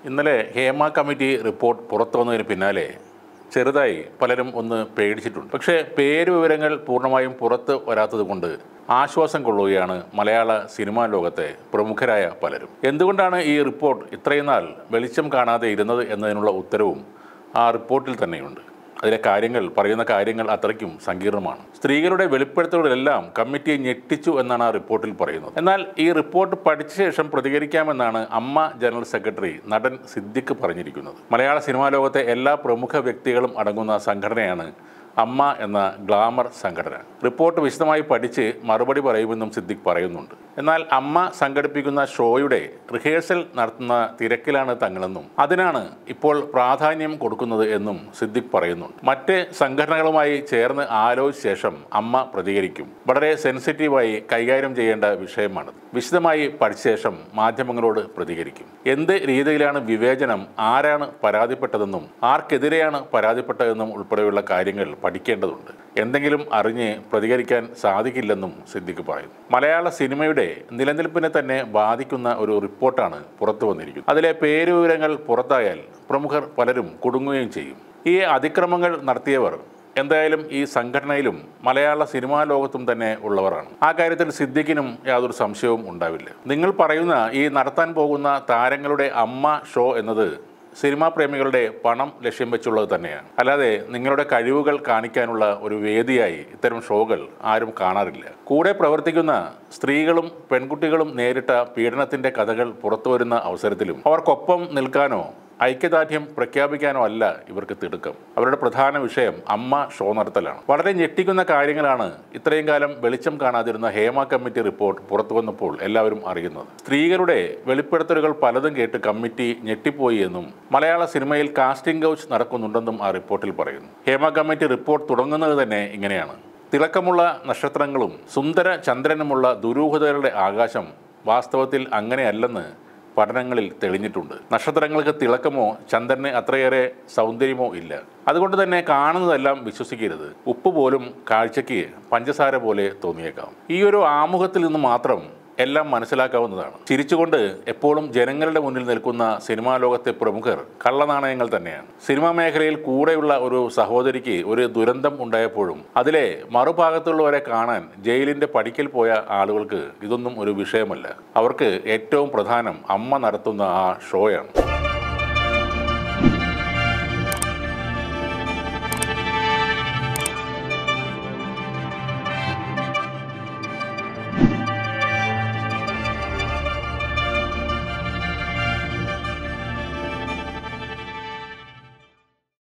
ഇന്നലെ Hema committee report പുറത്തു വന്നതിന് പിന്നാലെ ചെറുതായി പലരും ഒന്ന് പേടിച്ചിട്ടുണ്ട്. പക്ഷേ പേരുവിവരങ്ങൾ പൂർണ്ണമായും പുറത്ത് വരാത്തതുകൊണ്ട് ആശ്വാസം കൊള്ളുകയാണ് മലയാള സിനിമാ ലോകത്തെ പ്രമുഖരായ പലരും. എന്തുകൊണ്ടാണ് ഈ റിപ്പോർട്ട് ഇത്രയും നാൾ വെളിച്ചം കാണാതെ ഇരുന്നത് എന്നതിനുള്ള ഉത്തരവും ആ റിപ്പോർട്ടിൽ തന്നെയുണ്ട്. അതിലെ പറയുന്ന കാര്യങ്ങൾ അത്രയ്ക്കും സങ്കീർണമാണ്. സ്ത്രീകളുടെ വെളിപ്പെടുത്തലുകളെല്ലാം കമ്മിറ്റിയെ ഞെട്ടിച്ചു എന്നാണ് ആ റിപ്പോർട്ടിൽ പറയുന്നത്. എന്നാൽ ഈ റിപ്പോർട്ട് പഠിച്ച ശേഷം പ്രതികരിക്കാമെന്നാണ് അമ്മ ജനറൽ സെക്രട്ടറി നടൻ സിദ്ദിഖ് പറഞ്ഞിരിക്കുന്നത്. മലയാള സിനിമാ ലോകത്തെ എല്ലാ പ്രമുഖ വ്യക്തികളും അടങ്ങുന്ന സംഘടനയാണ് അമ്മ എന്ന ഗ്ലാമർ സംഘടന. റിപ്പോർട്ട് വിശദമായി പഠിച്ച് മറുപടി പറയുമെന്നും സിദ്ദിഖ് പറയുന്നുണ്ട്. എന്നാൽ അമ്മ സംഘടിപ്പിക്കുന്ന ഷോയുടെ റിഹേഴ്സൽ നടത്തുന്ന തിരക്കിലാണ് തങ്ങളെന്നും അതിനാണ് ഇപ്പോൾ പ്രാധാന്യം കൊടുക്കുന്നത് എന്നും സിദ്ദിഖ് പറയുന്നുണ്ട്. മറ്റ് സംഘടനകളുമായി ചേർന്ന് ആലോചിച്ച ശേഷം അമ്മ പ്രതികരിക്കും. വളരെ സെൻസിറ്റീവായി കൈകാര്യം ചെയ്യേണ്ട വിഷയമാണ്. വിശദമായി പഠിച്ച ശേഷം മാധ്യമങ്ങളോട് പ്രതികരിക്കും. എന്ത് രീതിയിലാണ് വിവേചനം, ആരാണ് പരാതിപ്പെട്ടതെന്നും ആർക്കെതിരെയാണ് പരാതിപ്പെട്ടതെന്നും ഉൾപ്പെടെയുള്ള കാര്യങ്ങൾ പഠിക്കേണ്ടതുണ്ട്. എന്തെങ്കിലും അറിഞ്ഞ് പ്രതികരിക്കാൻ സാധിക്കില്ലെന്നും സിദ്ദിഖ് പറയുന്നു. മലയാള സിനിമയുടെ നിലനിൽപ്പിനെ തന്നെ ബാധിക്കുന്ന ഒരു റിപ്പോർട്ടാണ് പുറത്തു വന്നിരിക്കുന്നത്. അതിലെ പേരുവിവരങ്ങൾ പുറത്തായാൽ പ്രമുഖർ പലരും കുടുങ്ങുകയും ചെയ്യും. ഈ അതിക്രമങ്ങൾ നടത്തിയവർ എന്തായാലും ഈ സംഘടനയിലും മലയാള സിനിമാ ലോകത്തും തന്നെ ഉള്ളവരാണ്. ആ കാര്യത്തിൽ സിദ്ദിഖിനും യാതൊരു സംശയവും ഉണ്ടാവില്ല. നിങ്ങൾ പറയുന്ന ഈ നടത്താൻ പോകുന്ന താരങ്ങളുടെ അമ്മ ഷോ എന്നത് സിനിമാ പ്രേമികളുടെ പണം ലക്ഷ്യം വെച്ചുള്ളത് തന്നെയാണ്. അല്ലാതെ നിങ്ങളുടെ കഴിവുകൾ കാണിക്കാനുള്ള ഒരു വേദിയായി ഇത്തരം ഷോകൾ ആരും കാണാറില്ല. കൂടെ പ്രവർത്തിക്കുന്ന സ്ത്രീകളും പെൺകുട്ടികളും നേരിട്ട പീഡനത്തിൻ്റെ കഥകൾ പുറത്തു വരുന്ന അവസരത്തിലും അവർക്കൊപ്പം നിൽക്കാനോ ഐക്യദാർഢ്യം പ്രഖ്യാപിക്കാനോ അല്ല ഇവർക്ക് തിടുക്കം. അവരുടെ പ്രധാന വിഷയം അമ്മ ഷോ നടത്തലാണ്. വളരെ ഞെട്ടിക്കുന്ന കാര്യങ്ങളാണ് ഇത്രയും കാലം വെളിച്ചം കാണാതിരുന്ന ഹേമ കമ്മിറ്റി റിപ്പോർട്ട് പുറത്തു വന്നപ്പോൾ എല്ലാവരും അറിയുന്നത്. സ്ത്രീകളുടെ വെളിപ്പെടുത്തലുകൾ പലതും കേട്ട് കമ്മിറ്റി ഞെട്ടിപ്പോയി എന്നും മലയാള സിനിമയിൽ കാസ്റ്റിംഗ് കൗച്ച് നടക്കുന്നുണ്ടെന്നും ആ റിപ്പോർട്ടിൽ പറയുന്നു. ഹേമ കമ്മിറ്റി റിപ്പോർട്ട് തുടങ്ങുന്നത് തന്നെ ഇങ്ങനെയാണ്: തിളക്കമുള്ള നക്ഷത്രങ്ങളും സുന്ദര ചന്ദ്രനുമുള്ള ദുരൂഹതകളുടെ ആകാശം വാസ്തവത്തിൽ അങ്ങനെയല്ലെന്ന് പഠനങ്ങളിൽ തെളിഞ്ഞിട്ടുണ്ട്. നക്ഷത്രങ്ങൾക്ക് തിളക്കമോ ചന്ദ്രന് അത്രയേറെ സൗന്ദര്യമോ ഇല്ല. അതുകൊണ്ട് തന്നെ കാണുന്നതെല്ലാം വിശ്വസിക്കരുത്. ഉപ്പ് പോലും കാഴ്ചയ്ക്ക് പഞ്ചസാര പോലെ തോന്നിയേക്കാം. ഈ ഒരു ആമുഖത്തിൽ നിന്ന് മാത്രം എല്ലാം മനസ്സിലാക്കാവുന്നതാണ്. ചിരിച്ചുകൊണ്ട് എപ്പോഴും ജനങ്ങളുടെ മുന്നിൽ നിൽക്കുന്ന സിനിമാ ലോകത്തെ പ്രമുഖർ കള്ളനാണയങ്ങൾ തന്നെയാണ്. സിനിമാ മേഖലയിൽ കൂടെയുള്ള ഒരു സഹോദരിക്ക് ഒരു ദുരന്തം ഉണ്ടായപ്പോഴും അതിലെ മറുഭാഗത്തുള്ളവരെ കാണാൻ ജയിലിൻ്റെ പടിക്കൽ പോയ ആളുകൾക്ക് ഇതൊന്നും ഒരു വിഷയമല്ല. അവർക്ക് ഏറ്റവും പ്രധാനം അമ്മ നടത്തുന്ന ആ ഷോയാണ്.